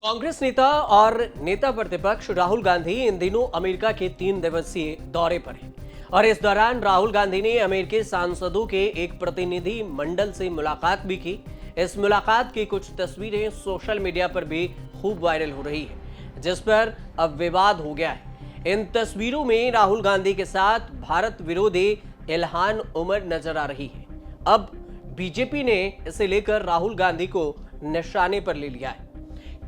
कांग्रेस नेता और नेता प्रतिपक्ष राहुल गांधी इन दिनों अमेरिका के 3 दिवसीय दौरे पर हैं और इस दौरान राहुल गांधी ने अमेरिकी सांसदों के एक प्रतिनिधि मंडल से मुलाकात भी की। इस मुलाकात की कुछ तस्वीरें सोशल मीडिया पर भी खूब वायरल हो रही है, जिस पर अब विवाद हो गया है। इन तस्वीरों में राहुल गांधी के साथ भारत विरोधी इल्हान उमर नजर आ रही है। अब बीजेपी ने इसे लेकर राहुल गांधी को निशाने पर ले लिया है।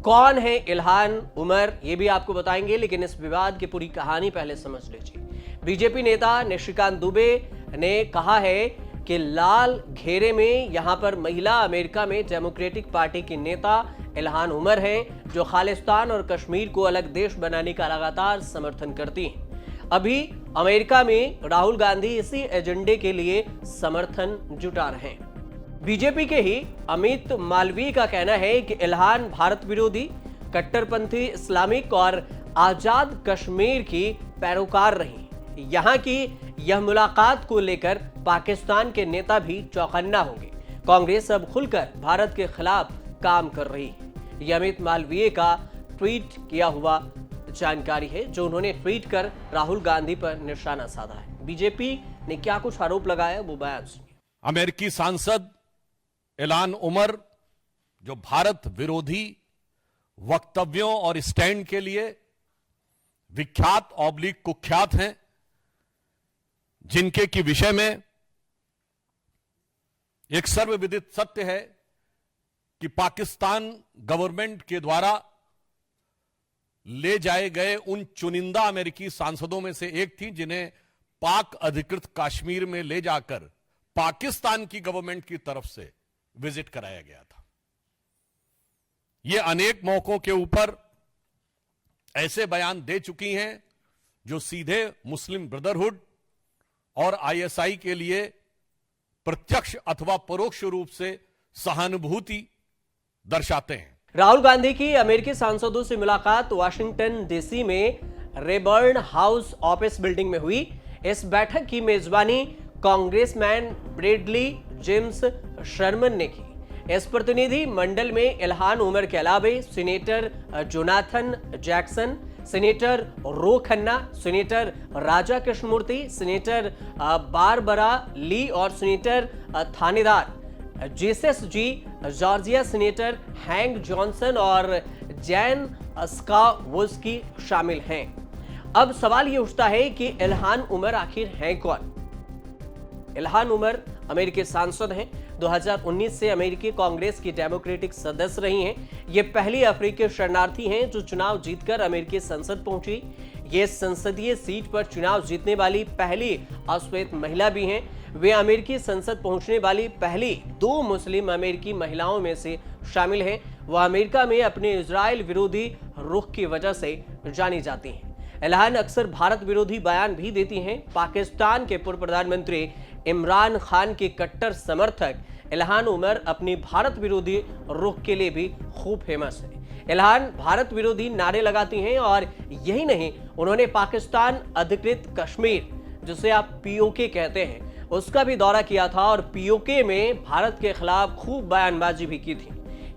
कौन है इल्हान उमर, ये भी आपको बताएंगे, लेकिन इस विवाद की पूरी कहानी पहले समझ लीजिए। बीजेपी नेता निशिकांत दुबे ने कहा है कि लाल घेरे में यहां पर महिला अमेरिका में डेमोक्रेटिक पार्टी की नेता इल्हान उमर हैं, जो खालिस्तान और कश्मीर को अलग देश बनाने का लगातार समर्थन करती हैं। अभी अमेरिका में राहुल गांधी इसी एजेंडे के लिए समर्थन जुटा रहे हैं। बीजेपी के ही अमित मालवीय का कहना है कि इल्हान भारत विरोधी, कट्टरपंथी इस्लामिक और आजाद कश्मीर की पैरोकार रही। यहां की यह मुलाकात को लेकर पाकिस्तान के नेता भी चौकन्ना होंगे। कांग्रेस अब खुलकर भारत के खिलाफ काम कर रही है। यह अमित मालवीय का ट्वीट किया हुआ जानकारी है, जो उन्होंने ट्वीट कर राहुल गांधी पर निशाना साधा है। बीजेपी ने क्या कुछ आरोप लगाया, वो बयान सुनिए। अमेरिकी सांसद इल्हान उमर, जो भारत विरोधी वक्तव्यों और स्टैंड के लिए विख्यात ऑब्लिक कुख्यात हैं, जिनके की विषय में एक सर्वविदित सत्य है कि पाकिस्तान गवर्नमेंट के द्वारा ले जाए गए उन चुनिंदा अमेरिकी सांसदों में से एक थी, जिन्हें पाक अधिकृत कश्मीर में ले जाकर पाकिस्तान की गवर्नमेंट की तरफ से विजिट कराया गया था। यह अनेक मौकों के ऊपर ऐसे बयान दे चुकी हैं जो सीधे मुस्लिम ब्रदरहुड और आईएसआई के लिए प्रत्यक्ष अथवा परोक्ष रूप से सहानुभूति दर्शाते हैं। राहुल गांधी की अमेरिकी सांसदों से मुलाकात वाशिंगटन डीसी में रेबर्न हाउस ऑफिस बिल्डिंग में हुई। इस बैठक की मेजबानी कांग्रेसमैन ब्रेडली जेम्स शर्मन ने की। इस प्रतिनिधि मंडल में इल्हान उमर के अलावा सेनेटर जोनाथन जैक्सन, सेनेटर रो खन्ना, सेनेटर राजा कृष्णमूर्ति, सेनेटर बारबरा ली और सेनेटर थानेदार जेसेस जी, जॉर्जिया सेनेटर हैंक जॉनसन और जैन स्कावोस्की शामिल हैं। अब सवाल यह उठता है कि इल्हान उमर आखिर हैं कौन? इल्हान उमर अमेरिकी सांसद हैं। 2019 से अमेरिकी कांग्रेस की डेमोक्रेटिक सदस्य रही हैं। ये पहली अफ्रीकी शरणार्थी हैं जो चुनाव जीतकर अमेरिकी संसद पहुंची। ये संसदीय सीट पर चुनाव जीतने वाली पहली अश्वेत महिला भी हैं। वे अमेरिकी संसद पहुंचने वाली पहली 2 मुस्लिम अमेरिकी महिलाओं में से शामिल हैं। वह अमेरिका में अपने इजराइल विरोधी रुख की वजह से जानी जाती हैं। इल्हान अक्सर भारत विरोधी बयान भी देती हैं। पाकिस्तान के पूर्व प्रधानमंत्री इमरान खान के कट्टर समर्थक इल्हान उमर अपनी भारत विरोधी रुख के लिए भी खूब फेमस है। इल्हान भारत विरोधी नारे लगाती हैं और यही नहीं, उन्होंने पाकिस्तान अधिकृत कश्मीर, जिसे आप पीओके कहते हैं, उसका भी दौरा किया था और पीओके में भारत के खिलाफ खूब बयानबाजी भी की थी।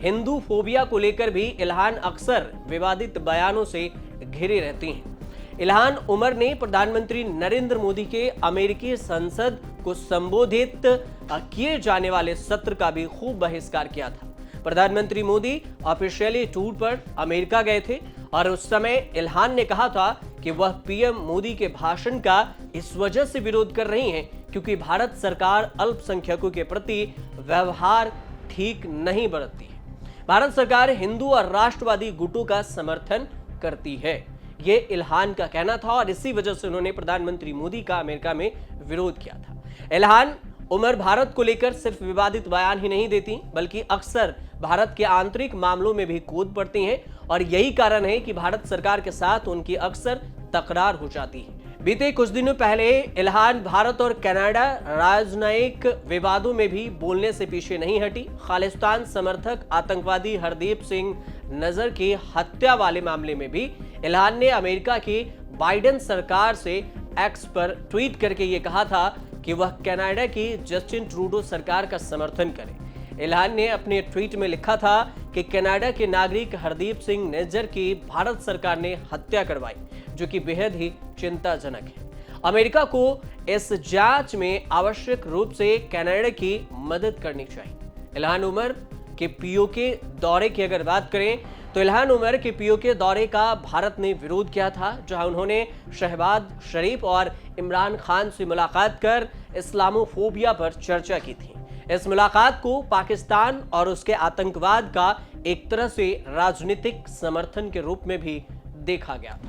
हिंदू फोबिया को लेकर भी इल्हान अक्सर विवादित बयानों से घिरी रहती हैं। इल्हान उमर ने प्रधानमंत्री नरेंद्र मोदी के अमेरिकी संसद को संबोधित किए जाने वाले सत्र का भी खूब बहिष्कार किया था। प्रधानमंत्री मोदी ऑफिशियली टूर पर अमेरिका गए थे और उस समय इल्हान ने कहा था कि वह पीएम मोदी के भाषण का इस वजह से विरोध कर रही हैं क्योंकि भारत सरकार अल्पसंख्यकों के प्रति व्यवहार ठीक नहीं बरतती है। भारत सरकार हिंदू और राष्ट्रवादी गुटों का समर्थन करती है, ये इल्हान का कहना था और इसी वजह से उन्होंने प्रधानमंत्री मोदी का अमेरिका में विरोध किया था। इल्हान उमर भारत को लेकर सिर्फ विवादित बयान ही नहीं देती, बल्कि अक्सर भारत के आंतरिक मामलों में भी कूद पड़ती हैं और यही कारण है कि भारत सरकार के साथ उनकी अक्सर तकरार हो जाती है। बीते कुछ दिनों पहले इल्हान भारत और कनाडा राजनयिक विवादों में भी बोलने से पीछे नहीं हटी। खालिस्तान समर्थक आतंकवादी हरदीप सिंह नजर की हत्या वाले मामले में भी इल्हान ने अमेरिका की बाइडेन सरकार से एक्स पर ट्वीट करके ये कहा था कि वह कनाडा की जस्टिन ट्रूडो सरकार का समर्थन करे। इल्हान ने अपने ट्वीट में लिखा था कि कनाडा के नागरिक हरदीप सिंह निज्जर की भारत सरकार ने हत्या करवाई, जो कि बेहद ही चिंताजनक है। अमेरिका को इस जांच में आवश्यक रूप से कनाडा की मदद करनी चाहिए। इल्हान उमर के पीओके दौरे की अगर बात करें तो इल्हान उमर के पीओके दौरे का भारत ने विरोध किया था, जहां उन्होंने शहबाज शरीफ और इमरान खान से मुलाकात कर इस्लामोफोबिया पर चर्चा की थी। इस मुलाकात को पाकिस्तान और उसके आतंकवाद का एक तरह से राजनीतिक समर्थन के रूप में भी देखा गया।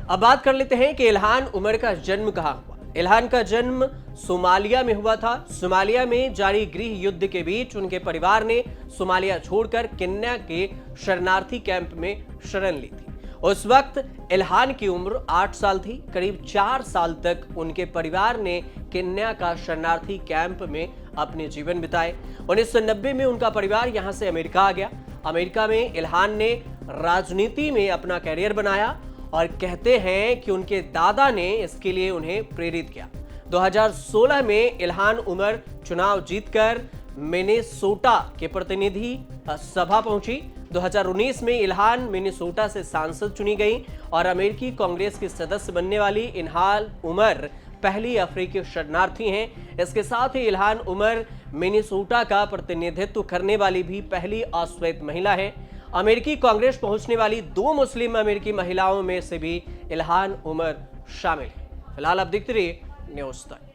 अब बात कर लेते हैं कि इल्हान उमर का जन्म कहां हुआ। इल्हान का जन्म सोमालिया में हुआ था। सोमालिया में जारी गृह युद्ध के बीच उनके परिवार ने सोमालिया छोड़कर केन्या के शरणार्थी कैंप में शरण ली थी। उस वक्त इल्हान की उम्र 8 साल थी। करीब 4 साल तक उनके परिवार ने केन्या का शरणार्थी कैंप में अपने जीवन बिताए। 1990 में उनका परिवार यहां से अमेरिका आ गया। अमेरिका में इल्हान ने राजनीति में अपना कैरियर बनाया और कहते हैं कि उनके दादा ने इसके लिए उन्हें प्रेरित किया। 2016 में इल्हान उमर चुनाव जीतकर मिनेसोटा के प्रतिनिधि सभा पहुंची। 2019 में इल्हान मिनेसोटा से सांसद चुनी गई और अमेरिकी कांग्रेस की सदस्य बनने वाली इल्हान उमर पहली अफ्रीकी शरणार्थी हैं। इसके साथ ही इल्हान उमर मिनेसोटा का प्रतिनिधित्व करने वाली भी पहली अश्वेत महिला है। अमेरिकी कांग्रेस पहुंचने वाली 2 मुस्लिम अमेरिकी महिलाओं में से भी इल्हान उमर शामिल है। फिलहाल आप देखते रहिए न्यूज़ तक।